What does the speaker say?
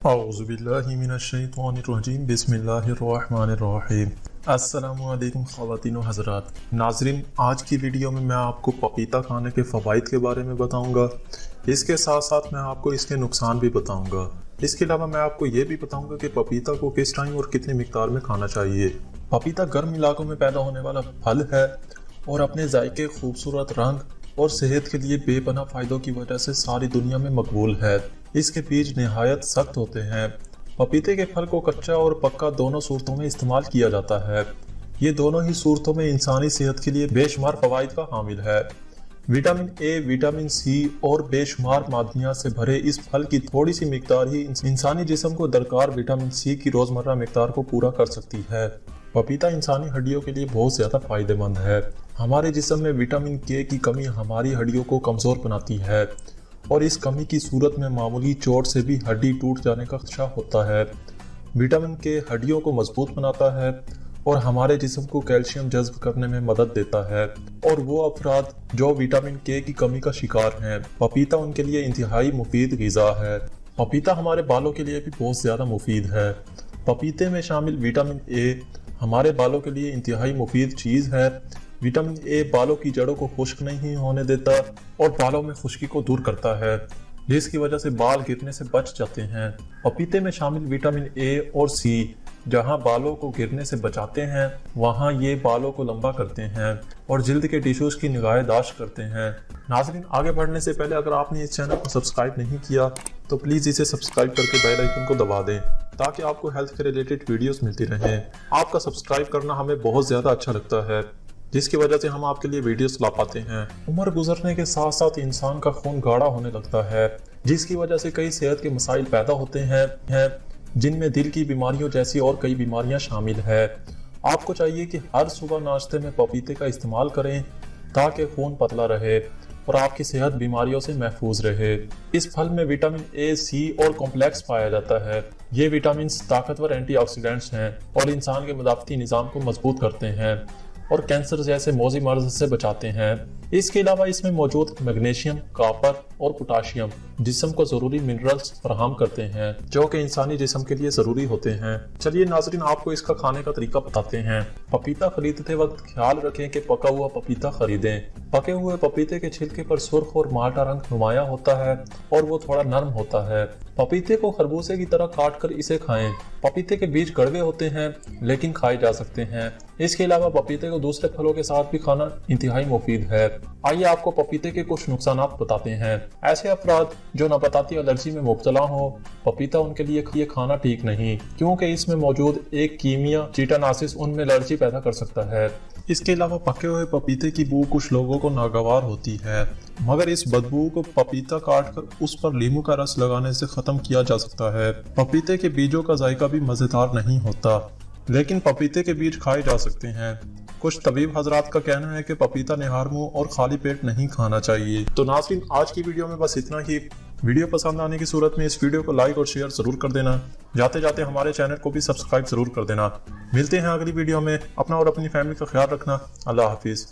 अऊज़ुबिल्लाहिमिनश्शैतानिर्रजीम बिस्मिल्लाहिर्रहमानिर्रहीम। अस्सलामु अलैकुम ख़वातीन व हज़रात। नाज़रीन, आज की वीडियो में मैं आपको पपीता खाने के फ़वाइद के बारे में बताऊंगा। इसके साथ साथ मैं आपको इसके नुकसान भी बताऊंगा। इसके अलावा मैं आपको ये भी बताऊंगा कि पपीता को किस टाइम और कितनी मिकदार में खाना चाहिए। पपीता गर्म इलाकों में पैदा होने वाला फल है और अपने जायके, खूबसूरत रंग और सेहत के लिए बेपनाह फ़ायदों की वजह से सारी दुनिया में मकबूल है। इसके बीज निहायत सख्त होते हैं। पपीते के फल को कच्चा और पक्का दोनों सूरतों में इस्तेमाल किया जाता है। ये दोनों ही सूरतों में इंसानी सेहत के लिए बेशुमार फ़वाइद का हामिल है। विटामिन ए, विटामिन सी और बेशुमार मादनियात से भरे इस फल की थोड़ी सी मिकदार ही इंसानी जिस्म को दरकार विटामिन सी की रोज़मर्रा मिकदार को पूरा कर सकती है। पपीता इंसानी हड्डियों के लिए बहुत ज़्यादा फ़ायदेमंद है। हमारे जिस्म में विटामिन के की कमी हमारी हड्डियों को कमज़ोर बनाती है और इस कमी की सूरत में मामूली चोट से भी हड्डी टूट जाने का खदशा होता है। विटामिन के हड्डियों को मजबूत बनाता है और हमारे जिस्म को कैल्शियम जज्ब करने में मदद देता है। और वो अफराद जो विटामिन के की कमी का शिकार हैं, पपीता उनके लिए इंतहाई मुफीद ग़िज़ा है। पपीता हमारे बालों के लिए भी बहुत ज़्यादा मुफीद है। पपीते में शामिल विटामिन ए हमारे बालों के लिए इंतहाई मुफीद चीज़ है। विटामिन ए बालों की जड़ों को खुश्क नहीं होने देता और बालों में खुश्की को दूर करता है, जिसकी वजह से बाल गिरने से बच जाते हैं। पपीते में शामिल विटामिन ए और सी जहां बालों को गिरने से बचाते हैं, वहां ये बालों को लंबा करते हैं और जिल्द के टिश्यूज की निगाहदाश्त करते हैं। नाज़रीन, आगे बढ़ने से पहले अगर आपने इस चैनल को सब्सक्राइब नहीं किया तो प्लीज़ इसे सब्सक्राइब करके बेल आइकन को दबा दें ताकि आपको हेल्थ के रिलेटेड वीडियोस मिलती रहें। आपका सब्सक्राइब करना हमें बहुत ज़्यादा अच्छा लगता है, जिसकी वजह से हम आपके लिए वीडियोस ला पाते हैं। उम्र गुजरने के साथ साथ इंसान का खून गाढ़ा होने लगता है, जिसकी वजह से कई सेहत के मसाइल पैदा होते हैं जिनमें दिल की बीमारियों जैसी और कई बीमारियां शामिल है। आपको चाहिए कि हर सुबह नाश्ते में पपीते का इस्तेमाल करें ताकि खून पतला रहे और आपकी सेहत बीमारियों से महफूज रहे। इस फल में विटामिन ए, सी और कॉम्प्लेक्स पाया जाता है। ये विटामिन ताकतवर एंटीऑक्सीडेंट्स हैं और इंसान के मदाफ़ती निज़ाम को मजबूत करते हैं और कैंसर जैसे मौजी मर्ज से बचाते हैं। इसके अलावा इसमें मौजूद मैग्नीशियम, कॉपर और पोटाशियम जिस्म को ज़रूरी मिनरल्स फराहम करते हैं जो कि इंसानी जिस्म के लिए ज़रूरी होते हैं। चलिए नाज़रीन, आपको इसका खाने का तरीका बताते हैं। पपीता खरीदते वक्त ख्याल रखें कि पका हुआ पपीता खरीदें। पके हुए पपीते के छिलके पर सुर्ख और माल्टा रंग नुमाया होता है और वो थोड़ा नरम होता है। पपीते को खरबूजे की तरह काट कर इसे खाएं। पपीते के बीज कड़वे होते हैं लेकिन खाए जा सकते हैं। इसके अलावा पपीते को दूसरे फलों के साथ भी खाना इंतहाई मुफीद है। आइए आपको पपीते के कुछ नुकसान बताते हैं। ऐसे अफराद जो नबाताती एलर्जी में मुब्तला हो, पपीता उनके लिए खाना ठीक नहीं, क्योंकि इसमें मौजूद एक कीमिया चिटानासिस उनमें एलर्जी पैदा कर सकता है। इसके अलावा पके हुए पपीते की बू कुछ लोगों को नागवार होती है, मगर इस बदबू को पपीता काट कर उस पर नींबू का रस लगाने से खत्म किया जा सकता है। पपीते के बीजों का जायका भी मजेदार नहीं होता, लेकिन पपीते के बीज खाए जा सकते हैं। कुछ तबीब हजरात का कहना है कि पपीता निहार मुंह और खाली पेट नहीं खाना चाहिए। तो नाज़रीन, आज की वीडियो में बस इतना ही। वीडियो पसंद आने की सूरत में इस वीडियो को लाइक और शेयर जरूर कर देना। जाते जाते हमारे चैनल को भी सब्सक्राइब जरूर कर देना। मिलते हैं अगली वीडियो में। अपना और अपनी फैमिली का ख्याल रखना। अल्लाह हाफिज़।